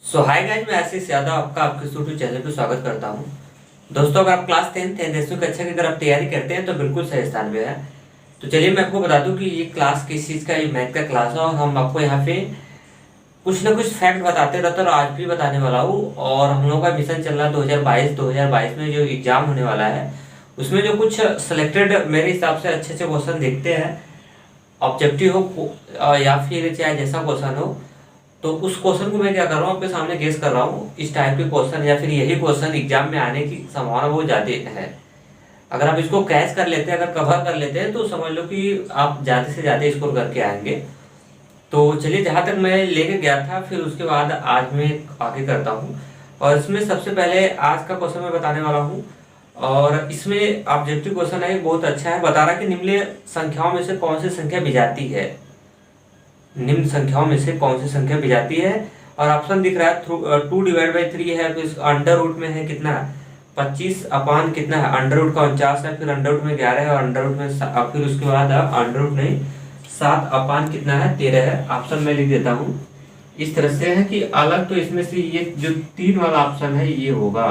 Hi guys, मैं आशीष यादव आपका आपके यूट्यूब चैनल पे स्वागत करता हूं। दोस्तों, अगर आप क्लास 10th एनएसयू कक्षा की अगर आप तैयारी करते हैं तो बिल्कुल सही स्थान पे है। तो चलिए मैं आपको बता दूं कि ये क्लास किस चीज़ का, ये मैथ का क्लास है और हम आपको यहाँ पे कुछ ना कुछ फैक्ट बताते रहते हैं और आज भी बताने वाला हूँ। और हम लोग का मिशन चल रहा है 2022 में जो एग्जाम होने वाला है उसमें जो कुछ सिलेक्टेड मेरे हिसाब से अच्छे अच्छे क्वेश्चन देखते हैं, ऑब्जेक्टिव हो या फिर चाहे जैसा क्वेश्चन हो, तो उस क्वेश्चन को मैं क्या कर रहा हूँ आपके सामने गेस कर रहा हूँ। इस टाइप के क्वेश्चन या फिर यही क्वेश्चन एग्जाम में आने की संभावना बहुत ज़्यादा है। अगर आप इसको कैच कर लेते हैं, अगर कवर कर लेते हैं तो समझ लो कि आप ज़्यादा से ज़्यादा स्कोर करके आएंगे। तो चलिए, जहाँ तक मैं लेके गया था फिर उसके बाद आज मैं आगे करता हूँ। और इसमें सबसे पहले आज का क्वेश्चन मैं बताने वाला हूँ और इसमें ऑब्जेक्टिव क्वेश्चन है, बहुत अच्छा है। बता रहा कि निम्न संख्याओं में से कौन सी संख्या विजाती है, निम्न संख्याओं में से कौन सी संख्या विजाती है। और ऑप्शन दिख रहा है 2/3 है, फिर अंडर रूट में है कितना 25 अपान कितना है अंडर रूट का 49 है, फिर अंडर रूट में 11 है और अंडर रूट में फिर उसके बाद अंडर रूट नहीं 7 अपान कितना है 13 है। ऑप्शन मैं लिख देता हूँ इस तरह से है कि अलग, तो इसमें से ये जो 3 वाला ऑप्शन है ये होगा।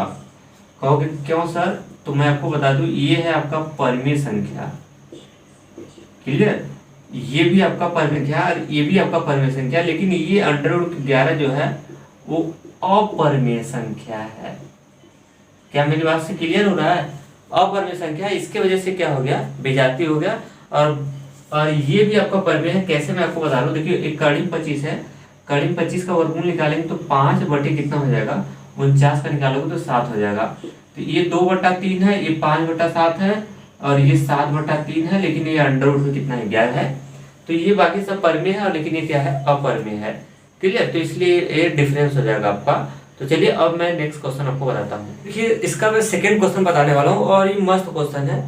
कहोगे क्यों सर, तो मैं आपको बता दूं ये है आपका परिमेय संख्या। क्लियर, ये भी आपका परिमेय संख्या और ये भी आपका परिमेय संख्या, लेकिन ये अंडर रूट 11 जो है वो अपरिमेय संख्या है। क्या मेरी बात से क्लियर हो रहा है? अपरिमेय संख्या, इसके वजह से क्या हो गया, विजातीय हो गया। और ये भी आपका परिमेय है। कैसे, मैं आपको बता रहा हूँ। देखिए, एक कड़ी 25 है, कड़ी 25 का वर्गमूल निकालेंगे तो 5 बटे कितना हो जाएगा 49 का निकालोगे तो 7 हो जाएगा। तो ये 2/3 है, ये 5/7 है और ये 7/3 है, लेकिन ये अंडर रूट में कितना है 11 है। तो ये बाकी सब परिमेय है, लेकिन ये क्या है अपरिमेय है। क्लियर, तो इसलिए ये डिफरेंस हो जाएगा आपका। तो चलिए अब मैं नेक्स्ट क्वेश्चन आपको बताता हूँ। देखिए, इसका मैं सेकंड क्वेश्चन बताने वाला हूँ और ये मस्त क्वेश्चन है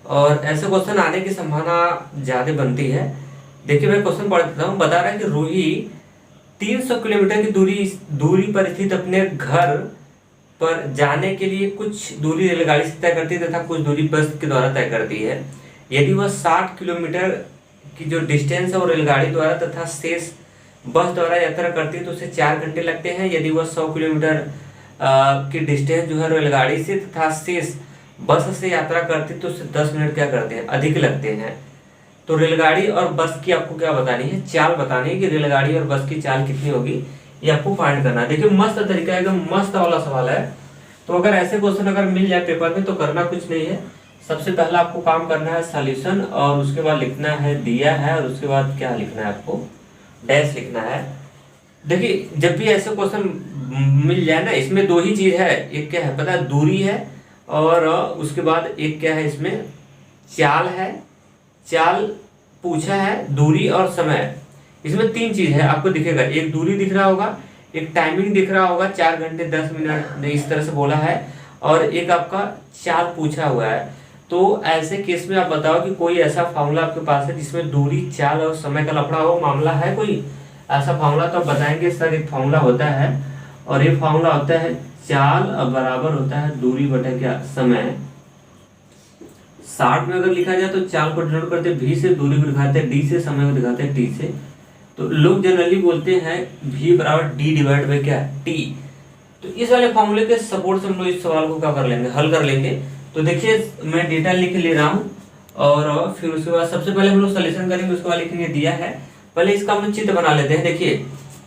और ऐसे क्वेश्चन आने की संभावना ज्यादा बनती है। देखिए, मैं क्वेश्चन पढ़ देता हूँ। बता रहा है कि रूही 300 किलोमीटर की दूरी पर स्थित अपने घर पर जाने के लिए कुछ दूरी रेलगाड़ी से तय करती है तथा कुछ दूरी बस के द्वारा तय करती है। यदि वह 60 किलोमीटर की जो डिस्टेंस है वो रेलगाड़ी द्वारा तथा शेष बस द्वारा यात्रा करती है तो उसे 4 घंटे लगते हैं। यदि वह 100 किलोमीटर की डिस्टेंस जो है रेलगाड़ी से तथा शेष बस से यात्रा करती है तो उसे 10 मिनट क्या करते हैं अधिक लगते हैं। तो रेलगाड़ी और बस की आपको क्या बतानी है, चाल बतानी है कि रेलगाड़ी और बस की चाल कितनी होगी, ये आपको फाइंड करना है। देखिए, मस्त तरीका है, एकदम मस्त वाला सवाल है। तो अगर ऐसे क्वेश्चन अगर मिल जाए पेपर में तो करना कुछ नहीं है। सबसे पहला आपको काम करना है सॉल्यूशन और उसके बाद लिखना है दिया है और उसके बाद क्या लिखना है आपको डैश लिखना है। देखिए, जब भी ऐसे क्वेश्चन मिल जाए ना, इसमें 2 ही चीज है, एक क्या है पता है, दूरी है और उसके बाद एक क्या है इसमें चाल है। चाल पूछा है, दूरी और समय, इसमें 3 चीज है आपको दिखेगा। एक दूरी दिख रहा होगा, एक टाइमिंग दिख रहा होगा 4 घंटे 10 मिनट इस तरह से बोला है, और एक आपका चाल पूछा हुआ है। तो ऐसे केस में आप बताओ कि कोई ऐसा फॉर्मूला आपके पास है जिसमें दूरी चाल और समय का लफड़ा हो, मामला है कोई ऐसा फॉर्मूला, तो आप बताएंगे सर एक फॉर्मूला होता है और ये फॉर्मूला होता है चाल बराबर होता है दूरी बटा क्या समय। 60 में अगर लिखा जाए तो चाल को डिनोट करते हैं v से, दूरी को दिखाते हैं d से, समय को दिखाते हैं t से। तो लोग जनरली बोलते हैं v बराबर d डिवाइड बाई क्या t। तो इस वाले फॉर्मूले के सपोर्ट से हम लोग इस सवाल को क्या कर लेंगे, हल कर लेंगे। तो देखिए, मैं डेटा लिख ले रहा हूँ और फिर उसके बाद सबसे पहले हम लोग सॉल्यूशन करेंगे, उसके बाद लिखेंगे दिया है। पहले इसका हम चित्र बना लेते हैं। देखिए,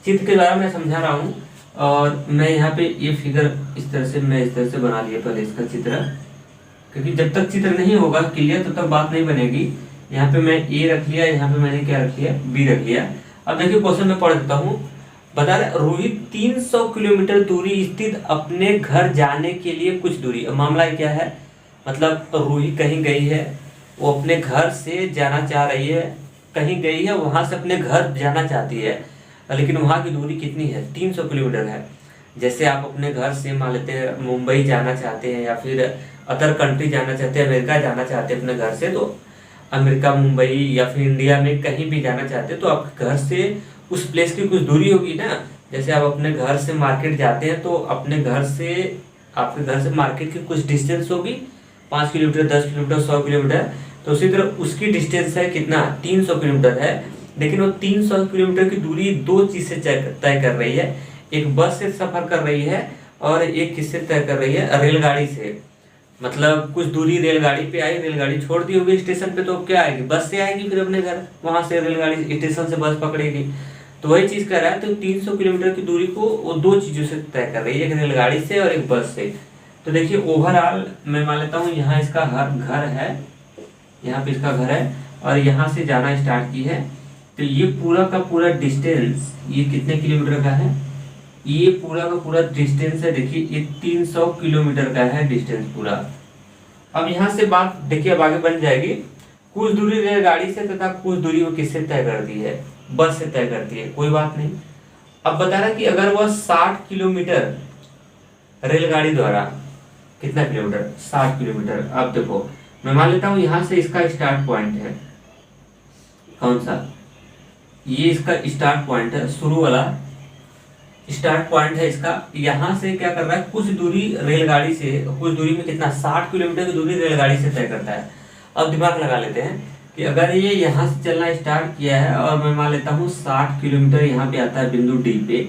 चित्र के द्वारा मैं समझा रहा हूँ और मैं यहाँ पे ये फिगर इस तरह से मैं इस तरह से बना लिया पहले इसका चित्र, क्योंकि जब तक चित्र नहीं होगा क्लियर तब तक बात नहीं बनेगी। यहाँ पे मैं ए रख लिया, यहाँ पे मैंने क्या रख लिया बी रख लिया। अब देखिए क्वेश्चन में पढ़ देता हूँ। बता रहे रोहित 300 किलोमीटर दूरी स्थित अपने घर जाने के लिए कुछ दूरी, मामला क्या है, मतलब रूही कहीं गई है, वो अपने घर से जाना चाह रही है, कहीं गई है वहां से अपने घर जाना चाहती है, लेकिन वहां की दूरी कितनी है 300 किलोमीटर है। जैसे आप अपने घर से मान लेते हैं मुंबई जाना चाहते हैं या फिर अदर कंट्री जाना चाहते हैं, अमेरिका जाना चाहते हैं अपने घर से, तो अमेरिका मुंबई या फिर इंडिया में कहीं भी जाना चाहते हैं तो आपके घर से उस प्लेस की कुछ दूरी होगी ना। जैसे आप अपने घर से मार्केट जाते हैं तो अपने घर से आपके घर से मार्केट की कुछ डिस्टेंस होगी, 5 किलोमीटर 10 किलोमीटर 100 किलोमीटर। तो उसी तरह उसकी डिस्टेंस है कितना 300 किलोमीटर है। लेकिन वो 300 किलोमीटर की दूरी 2 चीज से तय कर रही है। एक बस से सफर कर रही है और एक किससे तय कर रही है, रेलगाड़ी से। मतलब कुछ दूरी रेलगाड़ी पे आई, रेलगाड़ी छोड़ दी होगी स्टेशन पे, तो अब क्या आएगी, बस से आएगी फिर अपने घर, वहां से रेलगाड़ी स्टेशन से बस पकड़ेगी। तो वही चीज कर रहा है। तो 300 किलोमीटर की दूरी को वो दो चीजों से तय कर रही है, एक रेलगाड़ी से और एक बस से। तो देखिए ओवरऑल मैं मान लेता हूँ यहाँ इसका घर है, यहाँ पे इसका घर है और यहाँ से जाना स्टार्ट की है। तो ये पूरा का पूरा डिस्टेंस ये कितने किलोमीटर का है, ये पूरा का पूरा डिस्टेंस है, देखिए ये 300 किलोमीटर का है डिस्टेंस पूरा। अब यहाँ से बात देखिए अब आगे बन जाएगी, कुछ दूरी रेलगाड़ी से तथा कुछ दूरी वो किससे तय करती है, बस से तय करती है, कोई बात नहीं। अब बता रहा कि अगर वह 60 किलोमीटर रेलगाड़ी द्वारा, कितना किलोमीटर, 60 किलोमीटर। अब देखो मैं मान लेता हूँ यहाँ से इसका स्टार्ट पॉइंट है, कौन सा, ये इसका स्टार्ट पॉइंट है, शुरू वाला स्टार्ट पॉइंट है इसका। यहाँ से क्या कर रहा है, कुछ दूरी रेलगाड़ी से, कुछ दूरी में कितना, 60 किलोमीटर की दूरी रेलगाड़ी से तय करता है। अब दिमाग लगा लेते हैं कि अगर ये यहाँ से चलना स्टार्ट किया है और मैं मान लेता हूँ 60 किलोमीटर यहाँ पे आता है बिंदु डी पे,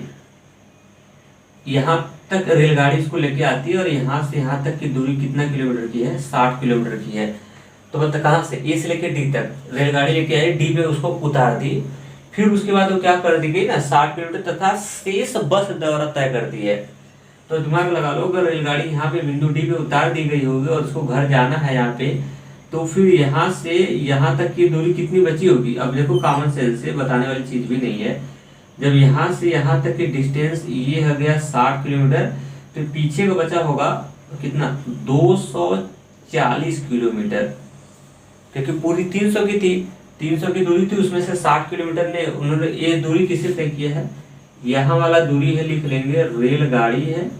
यहाँ तक रेलगाड़ी इसको लेके आती है और यहाँ से यहाँ तक की दूरी कितना किलोमीटर की है, 60 किलोमीटर की है। तो बता कहाँ से, ए से लेके डी तक रेलगाड़ी लेके आई, डी पे उसको उतार दी, फिर उसके बाद वो क्या कर दी गई ना, 60 किलोमीटर तथा शेष बस द्वारा तय करती है। तो दिमाग लगा लो, अगर रेलगाड़ी यहाँ पे बिंदु डी पे उतार दी गई होगी और उसको घर जाना है यहाँ पे, तो फिर यहाँ से यहाँ तक की दूरी कितनी बची होगी। अब देखो कॉमन सेंस से बताने वाली चीज भी नहीं है, जब यहाँ से यहाँ तक की डिस्टेंस ये हो गया 60 किलोमीटर, तो पीछे का बचा होगा कितना, 240 किलोमीटर, क्योंकि पूरी 300 की थी, 300 की दूरी थी, उसमें से 60 किलोमीटर ने उन्होंने ये दूरी किससे तय किया है, यहाँ वाला दूरी है, लिख लेंगे रेलगाड़ी है,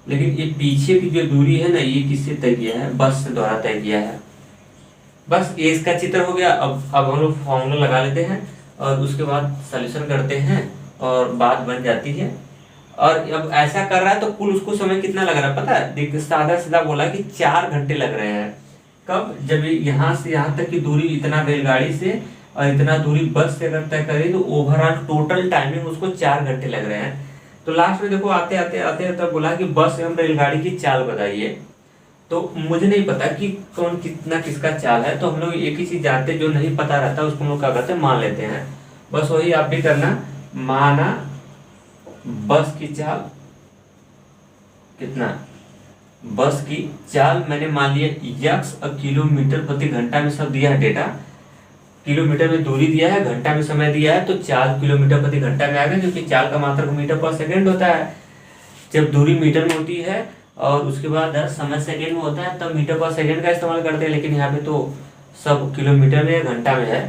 लेकिन ये पीछे की जो दूरी है ना, ये किससे तय किया है, बस से द्वारा तय किया है। बस ये इसका चित्र हो गया। अब हम लोग फॉर्मूला लगा लेते हैं और उसके बाद सॉल्यूशन करते हैं और बात बन जाती है। और अब ऐसा कर रहा है तो कुल उसको समय कितना लग रहा है पता है, देख सादा सीधा बोला कि 4 घंटे लग रहे हैं। कब, जब यहाँ से यहाँ तक की दूरी इतना रेलगाड़ी से और इतना दूरी बस से अगर तय करें तो ओवरऑल टोटल टाइमिंग उसको 4 घंटे लग रहे हैं। तो लास्ट में देखो आते आते आते तब बोला कि बस एवं रेलगाड़ी की चाल बताइए। तो मुझे नहीं पता कि कौन कितना किसका चाल है, तो हम लोग एक ही चीज जानते हैं, जो नहीं पता रहता उसको हम लोग क्या करते हैं, मान लेते हैं। बस वही आप भी करना, माना बस की चाल कितना, बस की चाल मैंने मान लिया यक्स किलोमीटर प्रति घंटा में सब दिया है डेटा, किलोमीटर में दूरी दिया है, घंटा में समय दिया है, तो चाल किलोमीटर प्रति घंटा में आएगा, क्योंकि चाल का मात्रक मीटर पर सेकंड होता है। जब दूरी मीटर में होती है और उसके बाद समय सेकंड में होता है, तब मीटर पर सेकंड का इस्तेमाल करते हैं, लेकिन यहाँ पे तो सब किलोमीटर में या घंटा में है,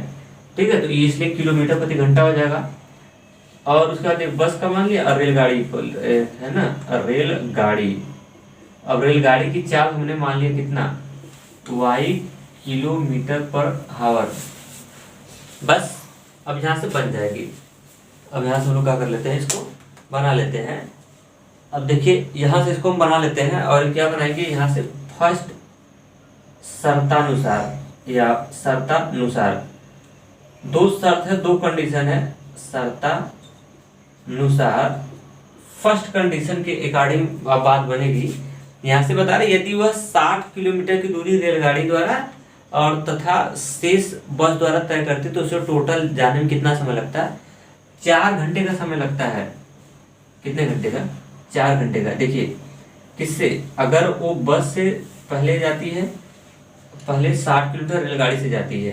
ठीक है। तो इसलिए किलोमीटर प्रति घंटा हो जाएगा। और उसके बाद एक बस का मान लिया और रेलगाड़ी है ना, रेलगाड़ी। अब रेलगाड़ी की चाल हमने मान लिया कितना, 2 किलोमीटर पर हावर। बस अब यहाँ से बन जाएगी। अब यहाँ से हम लोग क्या कर लेते हैं, इसको बना लेते हैं। अब देखिए यहाँ से इसको हम बना लेते हैं और क्या बनाएंगे, यहाँ से फर्स्ट शर्तानुसार या शर्तानुसार, 2 शर्त है, 2 कंडीशन है, शर्तानुसार फर्स्ट कंडीशन के अकॉर्डिंग बात बनेगी। यहाँ से बता रहे यदि वह 60 किलोमीटर की दूरी रेलगाड़ी द्वारा और तथा शेष बस द्वारा तय करती, तो उसे टोटल जाने में कितना समय लगता है, 4 घंटे का समय लगता है। कितने घंटे का, 4 घंटे का। देखिए किससे, अगर वो बस से पहले जाती है, पहले 60 किलोमीटर रेलगाड़ी से जाती है,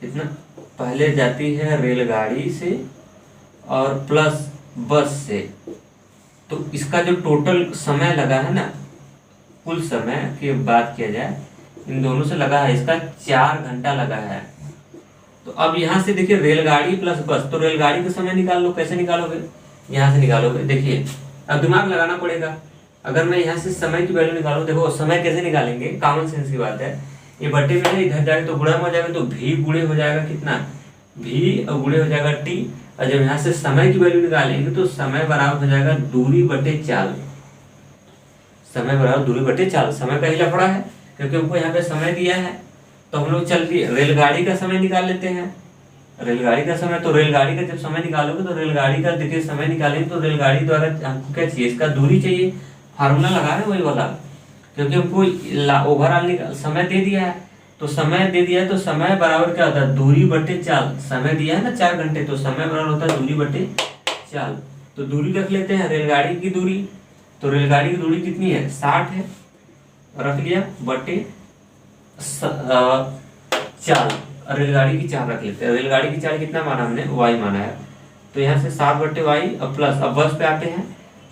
कितना पहले जाती है रेलगाड़ी से और प्लस बस से, तो इसका जो टोटल समय लगा है ना, कुल समय की बात किया जाए इन दोनों से लगा है, इसका 4 घंटा लगा है। तो अब यहाँ से देखिए रेलगाड़ी प्लस बस, तो रेलगाड़ी का समय निकाल लो, कैसे निकालोगे, यहाँ से निकालोगे। देखिए अब दिमाग लगाना पड़ेगा, अगर मैं यहाँ से समय की वैल्यू निकालूं, देखो समय कैसे निकालेंगे, कॉमन सेंस की बात है, ये बट्टे में इधर जाएगा तो गुणा में हो जाएगा, तो भी गुणे हो जाएगा कितना, भी और गुणे हो जाएगा टी। और जब यहाँ से समय की वैल्यू निकालेंगे तो समय बराबर हो जाएगा दूरी बटे चाल, समय बराबर दूरी बटे चाल। समय का ही लफड़ा है क्योंकि हमको यहाँ पे समय दिया है, तो हम लोग चलती रेलगाड़ी का समय निकाल लेते हैं। रेलगाड़ी का समय, तो रेलगाड़ी का जब समय निकालोगे तो रेलगाड़ी का देखिए समय निकालेंगे तो रेलगाड़ी द्वारा हमको क्या चाहिए, इसका दूरी चाहिए। फार्मूला लगा रहे हैं वही वाला, क्योंकि हमको ओवरऑल समय दे दिया है। तो समय दे दिया है तो समय बराबर क्या होता है, दूरी बटे चाल। समय दिया है ना 4 घंटे, तो समय बराबर होता है दूरी बटे चाल। तो दूरी रख लेते हैं, रेलगाड़ी की दूरी, तो रेलगाड़ी की दूरी कितनी है, 60 है, रख लिया, बटे चाल, रेलगाड़ी की चाल रख लेते हैं। रेलगाड़ी की चाल कितना माना हमने, वाई माना है, तो यहाँ से 7 बटे वाई अब प्लस। अब बस पे आते हैं,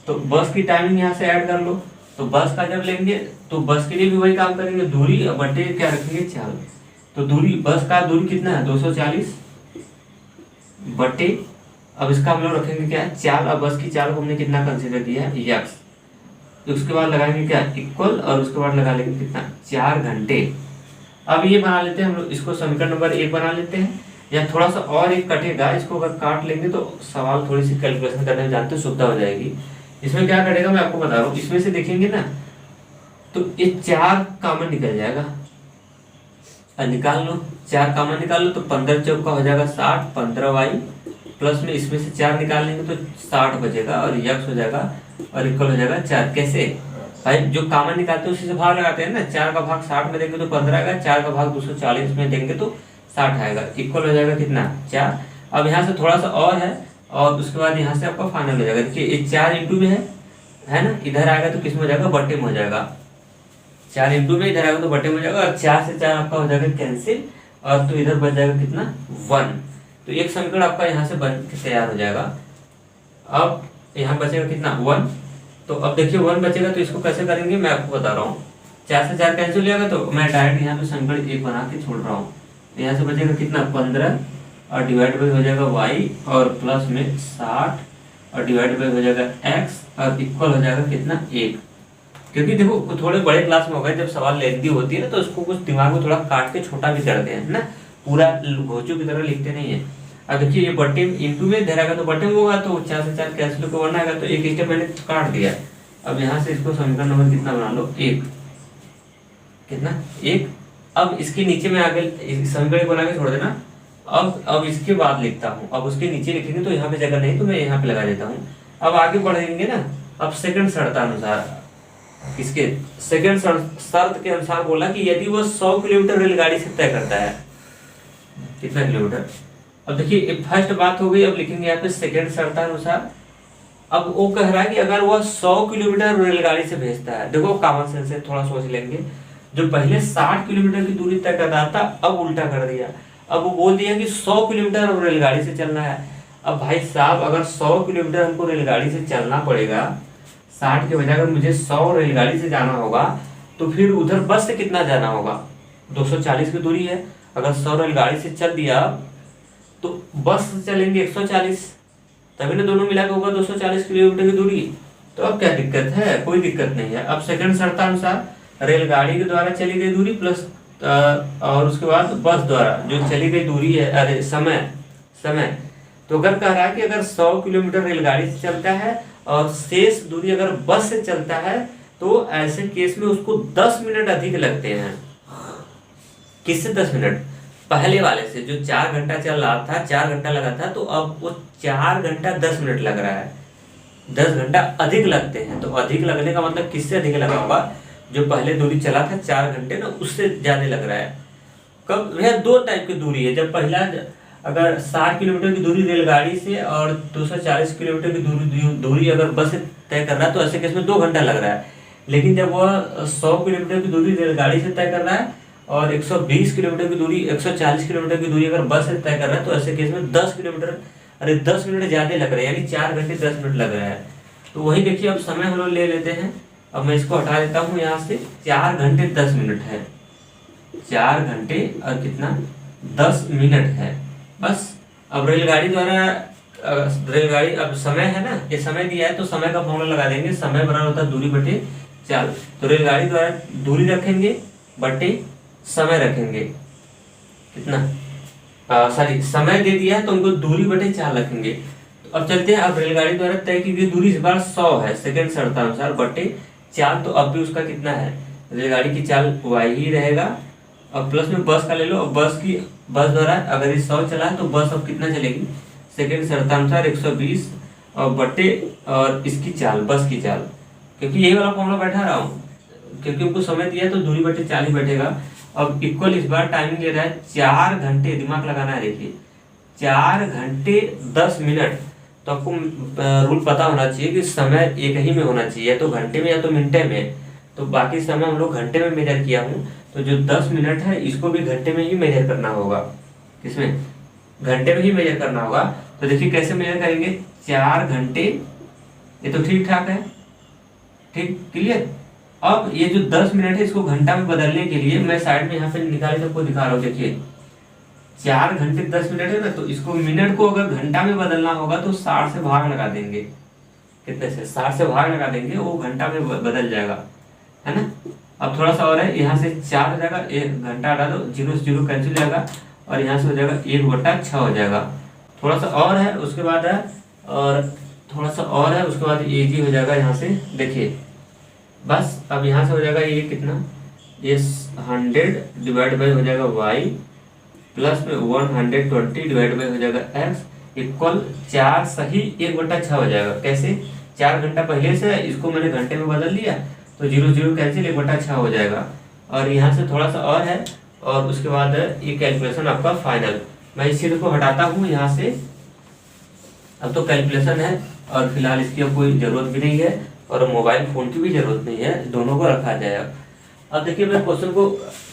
तो बस की टाइमिंग यहाँ से ऐड कर लो। तो बस का जब लेंगे तो बस के लिए भी वही काम करेंगे, दूरी बटे क्या रखेंगे, चाल। तो दूरी, बस का दूरी कितना है, 240 बटे, अब इसका हम लोग रखेंगे क्या, चाल। अब बस की चाल को हमने कितना कंसीडर किया है, यक्स। तो उसके बाद लगाएंगे क्या, इक्वल, और उसके बाद लगा लेंगे कितना, 4 घंटे। अब ये बना लेते हैं हम लोग, इसको समीकरण नंबर 1 बना लेते हैं, या थोड़ा सा और एक कटेगा, इसको अगर काट लेंगे तो सवाल थोड़ी सी कैलकुलेशन करने में जानते सुविधा हो जाएगी। इसमें क्या कटेगा मैं आपको बता रहा हूँ, इसमें से देखेंगे ना तो ये 4 कॉमन निकल जाएगा, निकाल लो, 4 कॉमन निकाल लो, तो 15 चौका हो जाएगा 60, 15 वाई प्लस में इसमें से 4 निकाल लेंगे तो 60 बचेगा, और यक्स हो जाएगा, और इक्वल हो जाएगा 4। कैसे भाई, जो कॉमन निकालते हैं उसी से भाग लगाते हैं ना, 4 का भाग 60 में देंगे तो 15 आएगा, 4 का भाग 240 में देंगे तो 60 आएगा, इक्वल हो जाएगा कितना, 4। अब यहाँ से थोड़ा सा और है, और उसके बाद यहाँ से आपका फाइनल हो जाएगा। देखिए ये 4 इंटू में है ना, इधर आएगा तो किस में हो जाएगा, बट्टे में हो जाएगा। 4 इंटू में इधर आएगा तो बट्टे में हो जाएगा, और 4 से 4 आपका हो जाएगा कैंसिल, और तो इधर बच जाएगा कितना, 1। तो एक समीकरण आपका यहाँ से बन के तैयार हो जाएगा। अब यहाँ बचेगा कितना, 1। तो अब देखिए 1 बचेगा, तो इसको कैसे करेंगे मैं आपको बता रहा हूँ। 4 से 4 कैंसिल हो जाएगा, तो मैं डायरेक्ट यहाँ पे समीकरण 1 बना के छोड़ रहा हूँ। यहाँ से बचेगा कितना, 15, और डिवाइड बाई हो जाएगा y, और प्लस में 60, और डिवाइड बाई हो जाएगा x, और इक्वल हो जाएगा कितना, 1। क्योंकि देखो थोड़े बड़े क्लास में हो गए, जब सवाल लेंथी होती है ना तो उसको कुछ दिमाग में थोड़ा काट के छोटा भी करते हैं ना, पूरा घोचू की तरह लिखते नहीं है। अब देखिए ये बट्टे इंटू में इधर आएगा तो बट्टे में होगा, तो 4 से 4 कैंसिल होकर 1 आएगा, तो एक स्टेप मैंने काट दिया। अब यहाँ से इसको समीकरण नंबर कितना बना लो, 1, कितना, 1। अब इसके नीचे में आगे समीकरण बना के छोड़ देना। अब इसके बाद लिखता हूँ, अब उसके नीचे लिखेंगे तो यहाँ पे जगह नहीं, तो मैं यहाँ पे लगा देता हूँ। अब आगे बढ़ेंगे ना, अब सेकंड शर्तानुसार, इसके सेकंड शर्त के अनुसार बोला कि यदि वह 100 किलोमीटर रेलगाड़ी से तय करता है, कितना किलोमीटर। अब देखिए फर्स्ट बात हो गई, अब लिखेंगे यहाँ पे सेकंड शर्तानुसार। अब वो कह रहा है कि अगर वह 100 किलोमीटर रेलगाड़ी से भेजता है, देखो कॉमन सेंस से थोड़ा सोच लेंगे, जो पहले 60 किलोमीटर की दूरी तय कर रहा था अब उल्टा कर दिया, अब वो बोल दिया कि 100 किलोमीटर रेलगाड़ी से चलना है। अब भाई साहब अगर 100 किलोमीटर हमको रेलगाड़ी से चलना पड़ेगा, 60 के बजाय अगर मुझे 100 रेलगाड़ी से जाना होगा, तो फिर उधर बस से कितना जाना होगा, 240 की दूरी है। अगर 100 रेलगाड़ी से चल दिया तो बस से चलेंगे 140, तभी ना दोनों मिला के होगा 240 किलोमीटर की दूरी। तो अब क्या दिक्कत है, कोई दिक्कत नहीं है। अब सेकंड शर्तानुसार रेलगाड़ी के द्वारा चली गई दूरी प्लस और उसके बाद बस द्वारा जो चली गई दूरी है, अरे समय। तो अगर कह रहा है कि अगर 100 किलोमीटर रेलगाड़ी से चलता है और शेष दूरी अगर बस से चलता है, तो ऐसे केस में उसको 10 मिनट अधिक लगते हैं। किससे 10 मिनट, पहले वाले से जो 4 घंटा चल रहा था, 4 घंटा लगा था, तो अब वो 4 घंटा 10 मिनट लग रहा है, 10 घंटा अधिक लगते हैं। तो अधिक लगने का मतलब किससे अधिक लगा होगा, जो पहले दूरी चला था 4 घंटे ना, उससे ज्यादा लग रहा है। कब भैया, 2 टाइप की दूरी है। जब पहला अगर 60 किलोमीटर की दूरी रेलगाड़ी से और 240 किलोमीटर की दूरी अगर बस से तय कर रहा है, तो ऐसे केस में 2 घंटा लग रहा है। लेकिन जब वह 100 किलोमीटर की दूरी रेलगाड़ी से तय कर रहा है और 120 किलोमीटर की दूरी, 140 किलोमीटर की दूरी अगर बस से तय कर रहा है, तो ऐसे केस में 10 मिनट ज्यादा लग रहे हैं, यानी 4 घंटे 10 मिनट लग रहा है। तो वही देखिए, अब समय हम लोग ले लेते हैं। अब मैं इसको हटा देता हूँ यहाँ से, 4 घंटे 10 मिनट है, 4 घंटे और कितना 10 मिनट है बस। अब रेलगाड़ी द्वारा रेलगाड़ी, अब समय है ना, ये समय दिया है तो समय का फॉर्मूला लगा देंगे, समय बराबर होता है दूरी बटे चाल। तो रेलगाड़ी द्वारा दूरी रखेंगे बटे समय रखेंगे, कितना सॉरी समय दे दिया है तो उनको दूरी बटे चाल रखेंगे। तो अब चलते हैं, अब रेलगाड़ी द्वारा तय की गई दूरी इस बार 100 है सेकंड शर्तानुसार बटे चाल। तो अब भी उसका कितना है, रेलगाड़ी की चाल y ही रहेगा अब प्लस में बस का ले लो, अब बस द्वारा अगर ये 100 चला है तो बस अब कितना चलेगी, सेकंड के शर्तानुसार 120 और बटे और इसकी चाल, बस की चाल, क्योंकि यही वाला फॉर्मूला बैठा रहा हूँ, क्योंकि उनको समय दिया है तो दूरी बटे चाल ही बैठेगा। अब इक्वल इस बार टाइमिंग ले रहा है 4 घंटे, दिमाग लगाना है देखिए 4 घंटे 10 मिनट। तो आपको रूल पता होना चाहिए कि समय एक ही में होना चाहिए, या तो घंटे में या तो मिनटे में। तो बाकी समय हम लोग घंटे में मेजर किया हूँ, तो जो 10 मिनट है इसको भी घंटे में ही मेजर करना होगा, किसमें, घंटे में ही मेजर करना होगा। तो देखिए कैसे मेजर करेंगे, 4 घंटे, ये तो ठीक ठाक है, ठीक क्लियर। अब ये जो 10 मिनट है इसको घंटा में बदलने के लिए मैं साइड में यहाँ पे निकाले सबको दिखा रहा हूँ, देखिए 4 घंटे 10 मिनट है ना, तो इसको मिनट को अगर घंटा में बदलना होगा तो 60 से भाग लगा देंगे, कितने से, 60 से भाग लगा देंगे, वो घंटा में बदल जाएगा, है ना। अब थोड़ा सा और है, यहाँ से 4 हो जाएगा, 1 घंटा हटा दो, 0 से 0 कैंसिल जाएगा, और यहाँ से हो जाएगा 1/6 हो जाएगा। थोड़ा सा और है, उसके बाद है, और थोड़ा सा और है, उसके बाद ये जी हो जाएगा यहाँ से, देखिए बस। अब यहाँ से हो जाएगा ये कितना, ये 100 डिवाइड बाई हो जाएगा y प्लस में 120 डिवाइड बाई हो जाएगा x इक्वल 4 सही 1/6 हो जाएगा। कैसे, 4 घंटा पहले से इसको मैंने घंटे में बदल लिया, तो 0 0 कैंसिल 1/6 हो जाएगा। और यहाँ से थोड़ा सा और है, और उसके बाद ये कैलकुलेशन आपका फाइनल। मैं इस चीज़ को हटाता हूँ यहाँ से, अब तो कैलकुलेशन है और फिलहाल इसकी अब कोई ज़रूरत भी नहीं है, और मोबाइल फ़ोन की भी ज़रूरत नहीं है, दोनों को रखा जाएगा। अब देखिए मैं क्वेश्चन को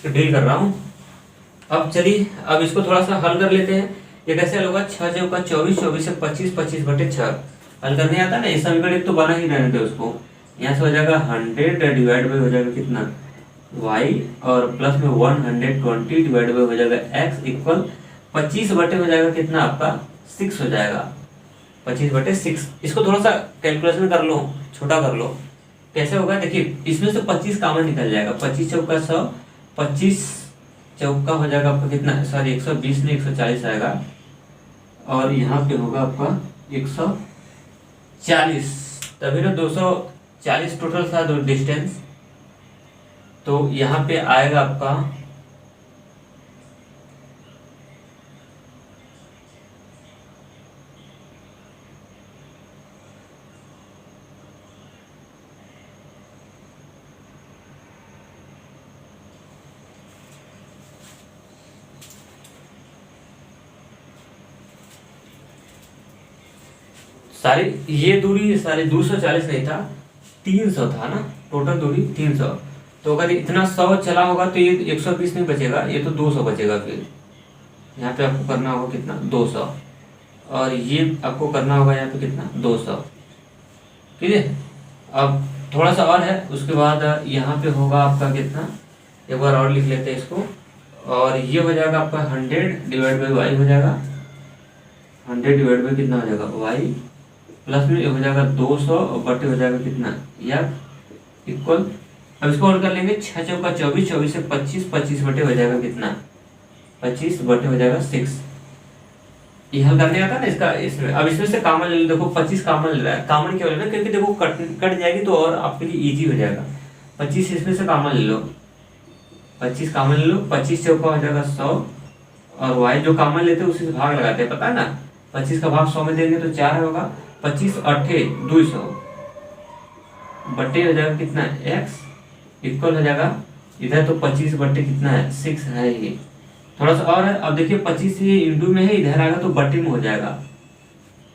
डील कर रहा हूँ। अब चलिए अब इसको थोड़ा सा हल कर लेते हैं। ये कैसे हल होगा, 6 चौका 24, 24 से 25, 25/6 हल करने आता है ना, इस समीकरण एक तो बना ही रहने दे उसको। यहाँ से हो जाएगा 100 डिवाइड बाई हो जाएगा कितना y, और प्लस में 120 डिवाइड बाई हो जाएगा x इक्वल 25 बटे हो जाएगा कितना आपका 6 हो जाएगा, 25/6। इसको थोड़ा सा कैलकुलेशन कर लो, छोटा कर लो, कैसे होगा देखिए, इसमें से 25 कॉमन निकल जाएगा, 25 चौका 100, 25 चौका हो जाएगा आपका कितना, सॉरी 120 नहीं 140 आएगा, और यहाँ पे होगा आपका 140, तभी ना 240 टोटल था दो डिस्टेंस, तो यहाँ पे आएगा आपका सारी ये दूरी सारी 240 नहीं था, 300 था ना, टोटल दूरी 300। तो अगर इतना 100 चला होगा तो ये 120 नहीं बचेगा, ये तो 200 बचेगा। फिर यहाँ पे आपको करना होगा कितना 200, और ये आपको करना होगा यहाँ पे कितना 200, ठीक है। अब थोड़ा सा और है, उसके बाद यहाँ पे होगा आपका कितना, एक बार और लिख लेते हैं इसको, और ये हो जाएगा आपका 100 डिवाइड बाई वाई हो जाएगा, 100 डिवाइड बाई कितना हो जाएगा वाई, प्लस में हो जाएगा 200 और बटे हो जाएगा कितना या इक्वल। अब इसको और कर लेंगे, 6 चौका 24, 24 से 25, 25 बटे हो जाएगा कितना 25 बटे हो जाएगा 6। ये हल करने आता है ना इसका, इसमें अब इसमें से कॉमन ले लो, देखो 25 कॉमन ले रहा है, कॉमन क्यों ले रहा है क्योंकि देखो कट जाएगी तो और आपके लिए इजी हो जाएगा। 25 इसमें से कॉमन ले लो, 25 कॉमन ले लो, 25 चौका हो जाएगा 100, और वाई जो कॉमन लेते हैं उसी से भाग लगाते हैं, पता है ना, 25 का भाग 100 में देंगे तो 4 होगा, 25 8 200 बटे हो जाएगा कितना x इक्वल हो जाएगा, इधर तो 25 बटे कितना है 6 है, ये थोड़ा सा और है। अब देखिए 25 ये इंटू में है, इधर आएगा तो बटे में हो जाएगा,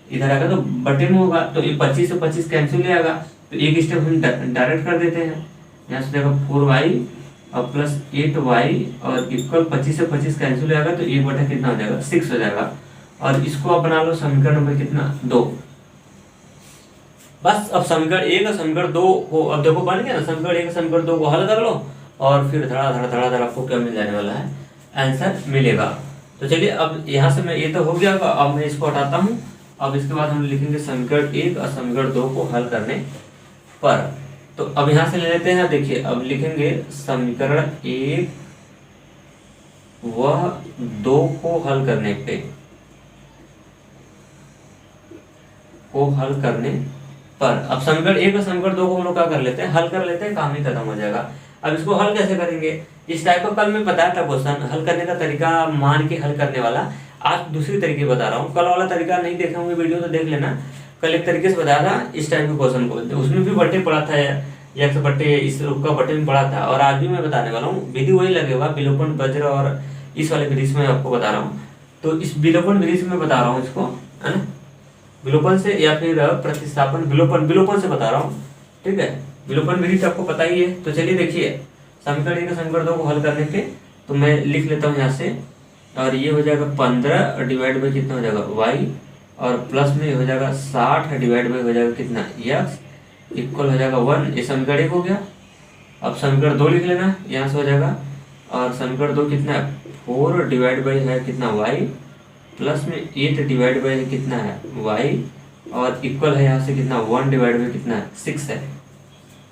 इधर आएगा तो बटे में होगा, तो ये 25 से 25 कैंसिल हो जाएगा, तो एक स्टेप हम डायरेक्ट कर देते हैं, यहाँ से देखो 4y और प्लस 8y और इक्वल 25 से 25 कैंसिल हो जाएगा, तो 1 बटा कितना हो जाएगा 6 हो जाएगा। और इसको आप बना लो समीकरण नंबर कितना 2। बस अब समीकरण 1 और समीकरण 2 को अब देखो बन गया ना, समीकरण 1 समीकरण 2 को हल कर लो, और फिर धड़ा धड़ा धड़ा धड़ा आपको क्या मिल जाने वाला है, आंसर मिलेगा। तो चलिए अब यहाँ से मैं ये तो हो गया, अब मैं इसको हटाता हूँ। अब इसके बाद हम लिखेंगे समीकरण 1 और समीकरण 2 को हल करने पर। तो अब यहाँ से ले लेते हैं, देखिए अब लिखेंगे समीकरण 1 व 2 को हल करने पे, को हल करने पर। अब समीकरण 1 और समीकरण 2 को हम लोग क्या कर लेते हैं, हल कर लेते हैं, काम ही खत्म हो जाएगा। अब इसको हल कैसे करेंगे, इस टाइप का कल मैं बताया था क्वेश्चन हल करने का तरीका, मान के हल करने वाला। आज दूसरी तरीके बता रहा हूँ, कल वाला तरीका नहीं देखे होंगे वीडियो तो देख लेना। कल एक तरीके से बताया था इस टाइप के क्वेश्चन को, उसमें भी बट्टे पड़ा था, एक्स बट्टे इस रूप का बट्टे में पड़ा था, और आज भी मैं बताने वाला हूँ। विधि वही लगेगा, विलोपन वज्र और इस वाले ब्रिज में आपको बता रहा हूँ। तो इस विलोपन ब्रिज में बता रहा हूँ इसको, है ना, विलोपन से या फिर प्रतिस्थापन, विलोपन से बता रहा हूँ, ठीक है। विलोपन ब्रिज आपको पता ही है। तो चलिए देखिए, समीकरण 1 और समीकरण 2 को हल करने पे तो मैं लिख लेता हूँ यहाँ से, और ये हो जाएगा 15 डिवाइड बाई कितना हो जाएगा y, और प्लस में हो जाएगा 60 डिवाइड बाई हो जाएगा कितना x, इक्वल हो जाएगा 1। ये समीकरण 1 हो गया। अब समीकरण 2 लिख लेना, यहाँ से हो जाएगा, और समीकरण 2 कितना है 4 डिवाइड बाई है कितना y, प्लस में 8 डिवाइड बाई कितना है y, और इक्वल है यहाँ से कितना 1 डिवाइड बाई कितना है 6 है,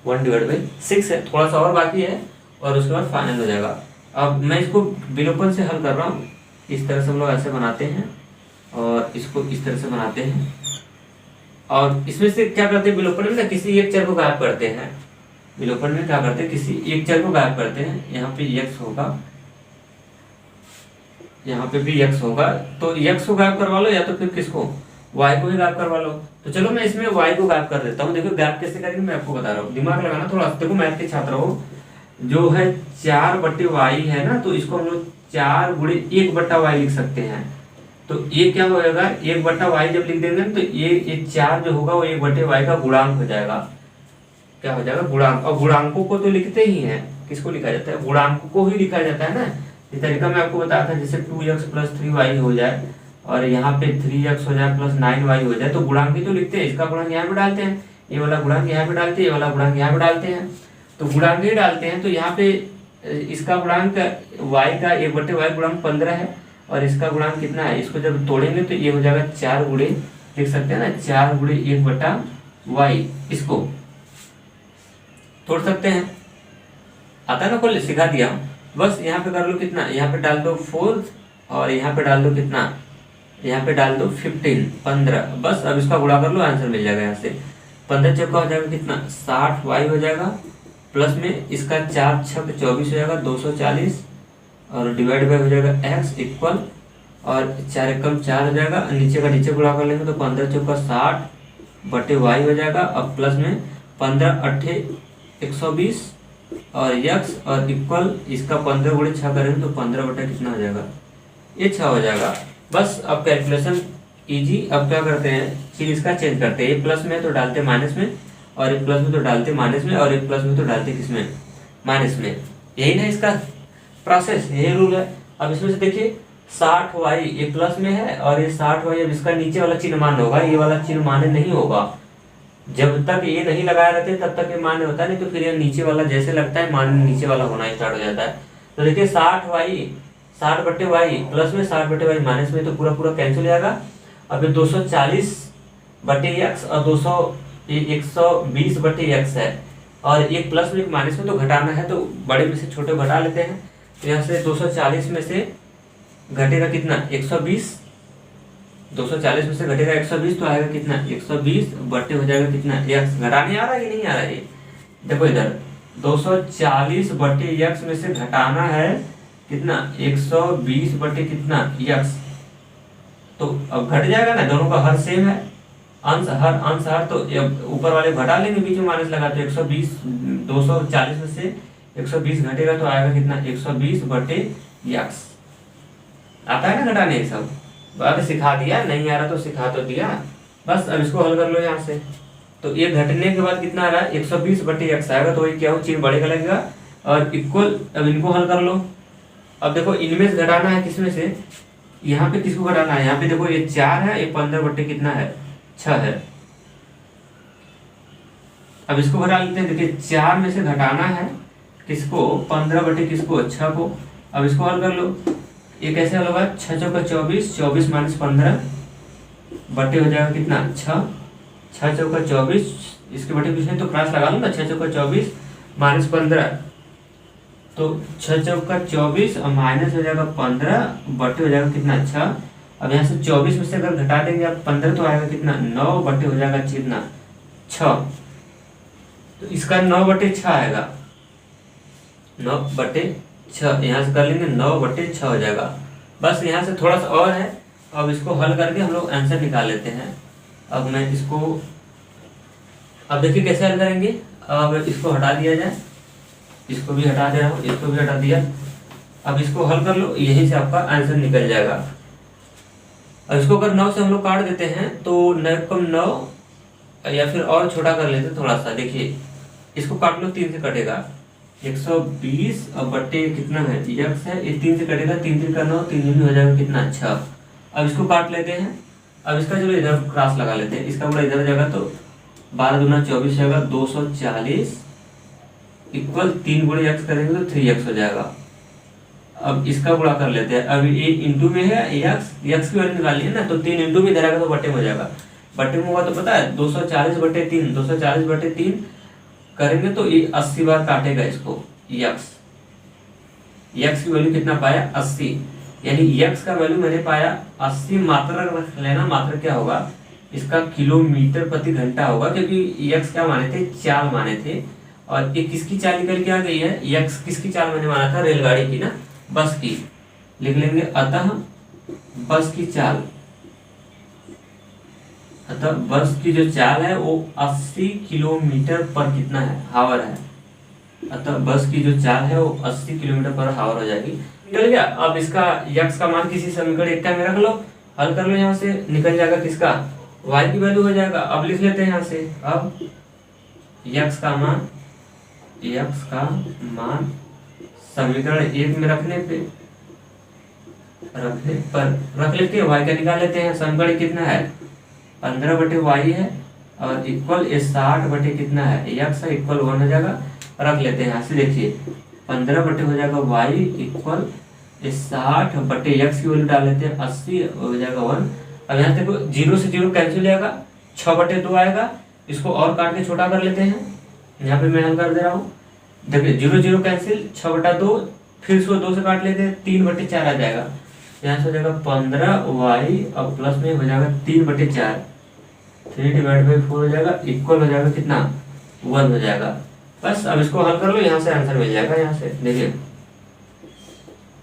1 डिवाइड बाई 6 है। थोड़ा सा और बाकी है, और उसके बाद फाइनल हो जाएगा। अब मैं इसको विलोपन से हल कर रहा हूँ। इस तरह से हम लोग ऐसे बनाते हैं, और इसको इस तरह से बनाते हैं, और इसमें से क्या करते हैं, विलोपन में ना किसी एक चर को गायब करते हैं। विलोपन में क्या करते हैं, किसी एक चर को गायब करते हैं। यहाँ पे x होगा, यहाँ पे भी x होगा, तो x को गायब करवा लो, या तो फिर किसको, y को ही गायब करवा लो। तो चलो मैं इसमें y को गायब कर देता हूँ। देखो गायब कैसे करेंगे मैं आपको बता रहा हूँ, दिमाग लगाना थोड़ा। देखो मैथ के छात्र हो, जो है 4/y है ना, तो इसको हम लोग 4 गुणे 1/y लिख सकते हैं। तो ये क्या होगा, 1/y जब लिख देंगे तो ये 4 जो होगा वो 1/y का गुणांक हो जाएगा। क्या हो जाएगा, गुणांक। और गुणांकों को तो लिखते ही हैं, किसको लिखा जाता है, गुणांक को ही लिखा जाता है ना। ये तरीका मैं आपको बताया था, जैसे 2x प्लस 3y हो जाए, और यहाँ पे 3x हो जाए प्लस 9y हो जाए, तो गुणांक ही तो लिखते हैं। इसका गुणांक यहाँ पे डालते हैं, ये वाला गुणांक यहाँ पे डालते हैं, ये वाला गुणांक यहाँ पे डालते हैं, तो गुणांक ही डालते हैं। तो यहाँ पे इसका गुणांक y का 1/y गुणांक 15 है, और इसका गुणांक कितना है, इसको जब तोड़ेंगे तो ये हो जाएगा 4 गुणे, लिख सकते हैं ना, 4 गुणे 1/y। इसको तोड़ सकते हैं, आता है ना, कोई सिखा दिया। बस यहाँ पे कर लो कितना, यहाँ पे डाल दो 4, और यहाँ पे डाल दो कितना, यहाँ पे डाल दो 15। बस अब इसका गुणा कर लो, आंसर मिल जाएगा। यहाँ से 15 चौका हो जाएगा कितना 60y हो जाएगा, प्लस में इसका 4 छक 24 हो जाएगा 240, और डिवाइड बाय हो जाएगा x इक्वल, और 4 एकम 4 हो जाएगा, नीचे का नीचे गुणा कर लेंगे तो 15 चौका 60/y हो जाएगा। अब प्लस में 15 8 120, और x, और इक्वल इसका 15 गुणे 6 करेंगे तो 15 बटा कितना हो जाएगा, ये 6 हो जाएगा। बस अब कैलकुलेशन इजी। अब क्या करते हैं, फिर इसका चेंज करते हैं, ये प्लस में तो डालते माइनस में, और एक प्लस में तो डालते माइनस में, और एक प्लस में तो डालते किसमें, माइनस में। यही ना इसका प्रोसेस, यही रूल है। अब इसमें से देखिए 60y ये प्लस में है, और ये 60y, अब इसका नीचे वाला चिन्ह मान्य होगा, ये वाला चिन्ह मान्य नहीं होगा। जब तक ये नहीं लगाए रहते तब तक ये मान्य होता नहीं, तो फिर ये नीचे वाला जैसे लगता है मान्य, नीचे वाला होना स्टार्ट हो जाता है। तो देखिए 60/y प्लस में 60/y माइनस में, तो पूरा पूरा कैंसिल हो जाएगा। अब ये 240/x और 120/x है, और एक प्लस में एक माइनस में तो घटाना है, तो बड़े में से छोटे घटा लेते हैं। तो यहाँ से 240 में से घटेगा कितना 120, 240 में से घटेगा 120, तो आएगा कितना 120 बट्टे हो जाएगा कितना x। घटाने आ रहा है कि नहीं आ रहा है, देखो इधर 240/x में से घटाना है कितना 120 बटे कितना x। तो अब घट जाएगा ना, दोनों का हर सेम है, अंश हर, तो ऊपर वाले घटा लेंगे, बीच में माइनस लगा, तो 120 240 में से 120 घटेगा तो आएगा कितना 120 बटे x। आता है ना घटाने ये सब, अब सिखा दिया, नहीं आ रहा तो सिखा तो दिया। बस अब इसको हल कर लो यहाँ से। तो ये घटने के बाद कितना आ रहा है 120/x आएगा, तो ये क्या हो, चिन्ह बढ़ेगा लगेगा, और इक्वल। अब इनको हल कर लो। अब देखो इनमें से घटाना है किसमें से, यहाँ पे किसको घटाना है, यहाँ पे देखो ये 4 है, ये 15 बटे कितना है 6 है। अब इसको घटा लेते हैं, देखिए 4 में से घटाना है किसको, 15 बटे किसको 6 को। अब इसको हल कर लो, ये कैसे हल होगा, 6 चौका 24, 24 माइनस 15 बटे हो जाएगा कितना 6, 6 चौका 24, इसके बटे कुछ नहीं तो क्रॉस लगा लो ना, 6 चौका 24 माइनस 15, तो 6 चौका 24 और माइनस हो जाएगा 15 बटे हो जाएगा कितना 6। अब यहाँ से 24 में से अगर घटा देंगे आप 15 तो आएगा कितना 9 बटे हो जाएगा कितना 6। तो इसका 9/6 आएगा, 9/6, यहाँ से कर लेंगे 9/6 हो जाएगा। बस यहाँ से थोड़ा सा और है, अब इसको हल करके हम लोग आंसर निकाल लेते हैं। अब मैं इसको, अब देखिए कैसे हल करेंगे। अब इसको हटा दिया जाए, इसको भी हटा दे रहा हूँ, इसको भी हटा दिया। अब इसको हल कर लो, यहीं से आपका आंसर निकल जाएगा। अब इसको अगर 9 से हम लोग काट देते हैं तो 9 या फिर और छोटा कर लेते हैं थोड़ा सा। देखिए इसको काट लो, 3 से कटेगा 120 और बट्टे कितना है x है, ये 3 से कटेगा, 3 3 का 9, 3 में हो जाएगा कितना 6। अब इसको काट लेते हैं। अब इसका चलो इधर क्रॉस लगा लेते हैं, इसका पूरा इधर हो जाएगा तो 12 दूना 24 जाएगा, 240 इक्वल 3 गुणे x करेंगे तो 3x हो जाएगा। अब इसका गुणा कर लेते हैं। अब ये इंटू में है x की वैल्यू निकालनी है ना, तो 3 इंटू में इधर आएगा तो बट्टे में हो जाएगा। बट्टे में होगा तो पता है 240/3, 240/3 करेंगे तो ये 80 बार काटेगा इसको। x की वैल्यू कितना पाया 80, यानी x का वैल्यू मैंने पाया 80। मात्रा रख लेना, मात्रा क्या होगा इसका किलोमीटर प्रति घंटा होगा, क्योंकि x क्या माने थे, चाल माने थे। और ये किसकी चाल निकल के आ गई है, x किसकी चाल मैंने माना था, रेलगाड़ी की ना, बस की। लिख लेंगे अतः बस की चाल, अतः बस की जो चाल है वो 80 किलोमीटर पर कितना है, हावर है। अतः बस की जो चाल है वो 80 किलोमीटर पर हावर हो जाएगी। निकल गया। अब इसका x का मान किसी समीकरण 1 में रख लो, हल कर लो, यहाँ से निकल जाएगा किसका, y की वैल्यू हो जाएगा। अब लिख लेते हैं यहाँ से, अब x का मान समीकरण 1 में रखने पर रख लेते हैं, y का निकाल लेते हैं। समीकरण कितना है 15/y है और इक्वल 60 बटे कितना है x है, इक्वल 1 हो जाएगा। रख लेते हैं यहाँ से, देखिए 15 बटे हो जाएगा y इक्वल 60 बटे x की वैल्यू डाल लेते हैं 80 हो जाएगा 1। अब यहाँ देखो 0 से 0 कैंसिल हो जाएगा, 6/2 आएगा। इसको और काट के छोटा कर लेते हैं, यहाँ पे मैं हल कर दे रहा हूँ। देखिए 0 0 कैंसिल, 6/2, फिर इसको 2 से काट लेते हैं, 3/4 आ जाएगा। यहाँ से हो जाएगा 15y और प्लस में हो जाएगा 3/4, 3/4 हो जाएगा, इक्वल हो जाएगा कितना 1 हो जाएगा। बस अब इसको हल कर लो, यहाँ से आंसर मिल जाएगा। यहाँ से देखिए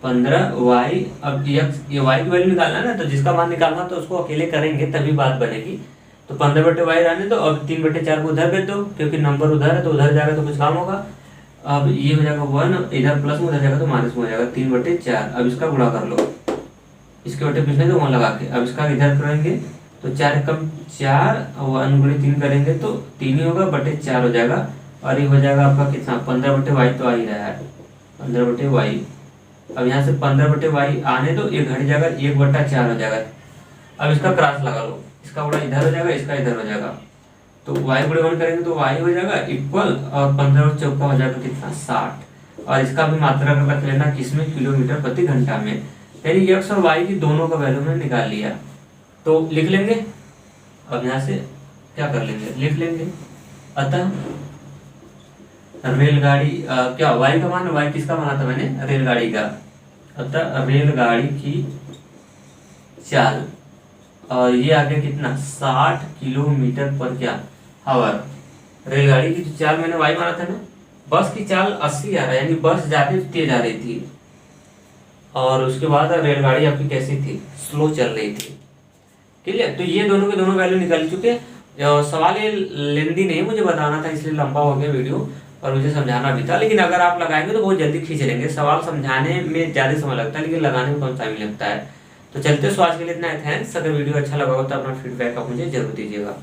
15y, अब ये y की वैल्यू निकालना है ना, तो जिसका मान निकालना तो उसको अकेले करेंगे तभी बात बनेगी। तो 15/y रहने दो, अब 3/4 को उधर भेज दो, क्योंकि नंबर उधर है तो उधर जाएगा तो कुछ काम होगा। अब ये हो जाएगा 1, इधर प्लस में उधर जाएगा तो माइनस में हो जाएगा 3/4। अब इसका गुणा कर लो, इसके बटे पिछले तो 1 लगा के। अब इसका इधर करेंगे तो 4 कम 4 और 1 गुणे 3 करेंगे तो 3 ही होगा, बटे 4 हो जाएगा। और ये हो जाएगा आपका कितना 15/y तो आ ही रहा है 15/y। अब यहाँ से 15/y आने तो ये घट जाएगा, 1/4 हो जाएगा। अब इसका क्रॉस लगा लो, इसका बड़ा इधर हो जाएगा, इसका इधर हो जाएगा, तो y बड़े 1 करेंगे तो y हो जाएगा इक्वल, और 15 और 4 हो जाएगा कितना 60। और इसका भी मात्रा रख लेना किसमें, किलोमीटर प्रति घंटा में। यानी x और y की दोनों का वैल्यू मैंने निकाल लिया, तो लिख लेंगे। अब यहाँ से क्या कर लेंगे, लिख लेंगे अतः रेलगाड़ी क्या y का मान, y किसका माना था मैंने, रेलगाड़ी का। अतः रेलगाड़ी की चाल, और ये आ गया कितना 60 किलोमीटर पर क्या हावर। रेलगाड़ी की जो चाल मैंने y माना था ना, बस की चाल 80 आ रहा है, यानी बस ज्यादा तेज आ रही थी। और उसके बाद रेलगाड़ी आपकी कैसी थी, स्लो चल रही थी। ठीक है, तो ये दोनों के दोनों वैल्यू निकल चुके हैं। सवाल ये लेंदी नहीं, मुझे बताना था इसलिए लंबा हो गया वीडियो, और मुझे समझाना भी था। लेकिन अगर आप लगाएंगे तो बहुत जल्दी खींच लेंगे। सवाल समझाने में ज़्यादा समय लगता है, लेकिन लगाने में कम टाइम लगता है। तो चलते हैं, आज के लिए इतना है। थैंक्स। अगर वीडियो अच्छा लगा हो तो अपना फीडबैक आप मुझे जरूर दीजिएगा।